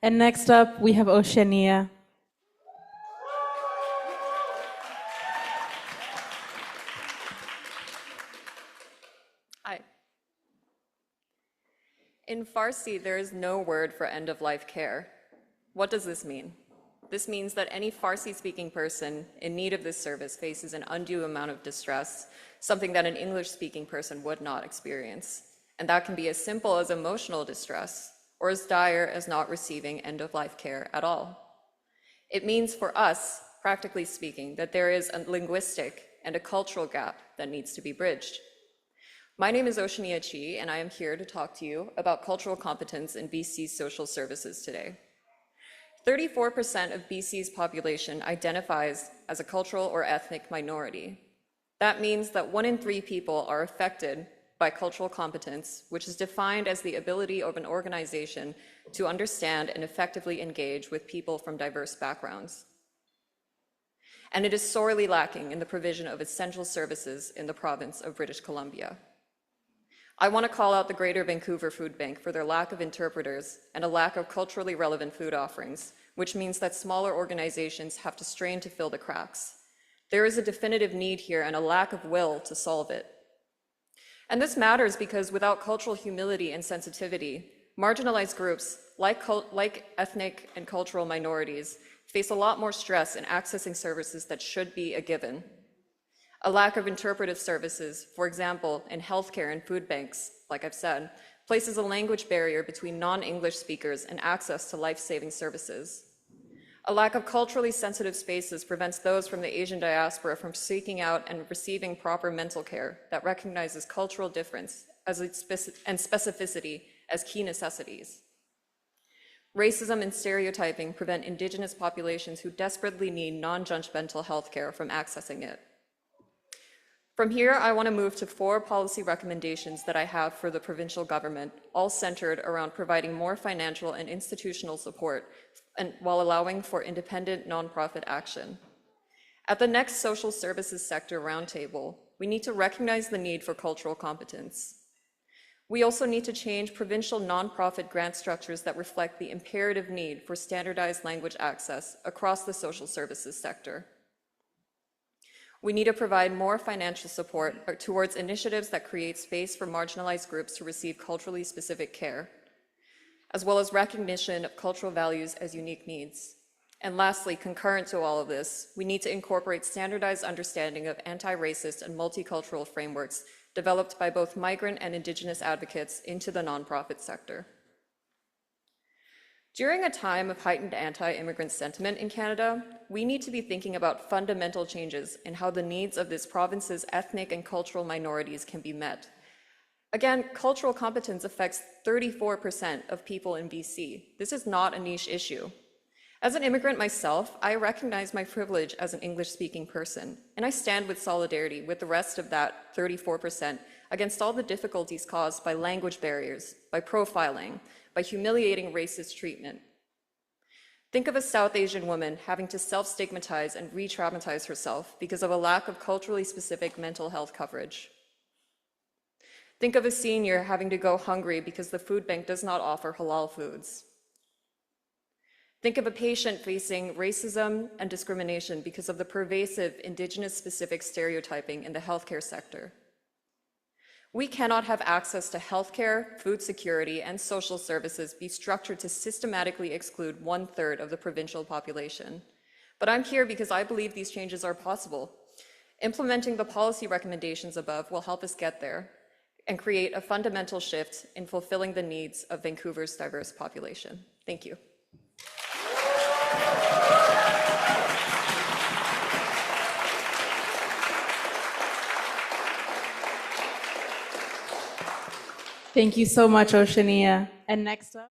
And next up, we have Oceania. Hi. In Farsi, there is no word for end-of-life care. What does this mean? This means that any Farsi-speaking person in need of this service faces an undue amount of distress, something that an English-speaking person would not experience. And that can be as simple as emotional distress, or as dire as not receiving end-of-life care at all. It means for us, practically speaking, that there is a linguistic and a cultural gap that needs to be bridged. My name is Oceania Chee, and I am here to talk to you about cultural competence in BC's social services today. 34% of BC's population identifies as a cultural or ethnic minority. That means that 1 in 3 people are affected by cultural competence, which is defined as the ability of an organization to understand and effectively engage with people from diverse backgrounds. And it is sorely lacking in the provision of essential services in the province of British Columbia. I want to call out the Greater Vancouver Food Bank for their lack of interpreters and a lack of culturally relevant food offerings, which means that smaller organizations have to strain to fill the cracks. There is a definitive need here and a lack of will to solve it. And this matters because without cultural humility and sensitivity, marginalized groups like ethnic and cultural minorities face a lot more stress in accessing services that should be a given. A lack of interpretive services, for example, in healthcare and food banks, like I've said, places a language barrier between non-English speakers and access to life-saving services. A lack of culturally sensitive spaces prevents those from the Asian diaspora from seeking out and receiving proper mental care that recognizes cultural difference and specificity as key necessities. Racism and stereotyping prevent Indigenous populations who desperately need non-judgmental healthcare from accessing it. From here, I want to move to 4 policy recommendations that I have for the provincial government, all centered around providing more financial and institutional support and while allowing for independent nonprofit action. At the next social services sector roundtable, we need to recognize the need for cultural competence. We also need to change provincial nonprofit grant structures that reflect the imperative need for standardized language access across the social services sector. We need to provide more financial support towards initiatives that create space for marginalized groups to receive culturally specific care, as well as recognition of cultural values as unique needs. And lastly, concurrent to all of this, we need to incorporate standardized understanding of anti-racist and multicultural frameworks developed by both migrant and Indigenous advocates into the nonprofit sector. During a time of heightened anti-immigrant sentiment in Canada, we need to be thinking about fundamental changes in how the needs of this province's ethnic and cultural minorities can be met. Again, cultural competence affects 34% of people in BC. This is not a niche issue. As an immigrant myself, I recognize my privilege as an English-speaking person, and I stand with solidarity with the rest of that 34% against all the difficulties caused by language barriers, by profiling, by humiliating racist treatment. Think of a South Asian woman having to self-stigmatize and re-traumatize herself because of a lack of culturally specific mental health coverage. Think of a senior having to go hungry because the food bank does not offer halal foods. Think of a patient facing racism and discrimination because of the pervasive Indigenous-specific stereotyping in the healthcare sector. We cannot have access to healthcare, food security, and social services be structured to systematically exclude 1/3 of the provincial population. But I'm here because I believe these changes are possible. Implementing the policy recommendations above will help us get there and create a fundamental shift in fulfilling the needs of Vancouver's diverse population. Thank you. Thank you so much, Oceania. And next up,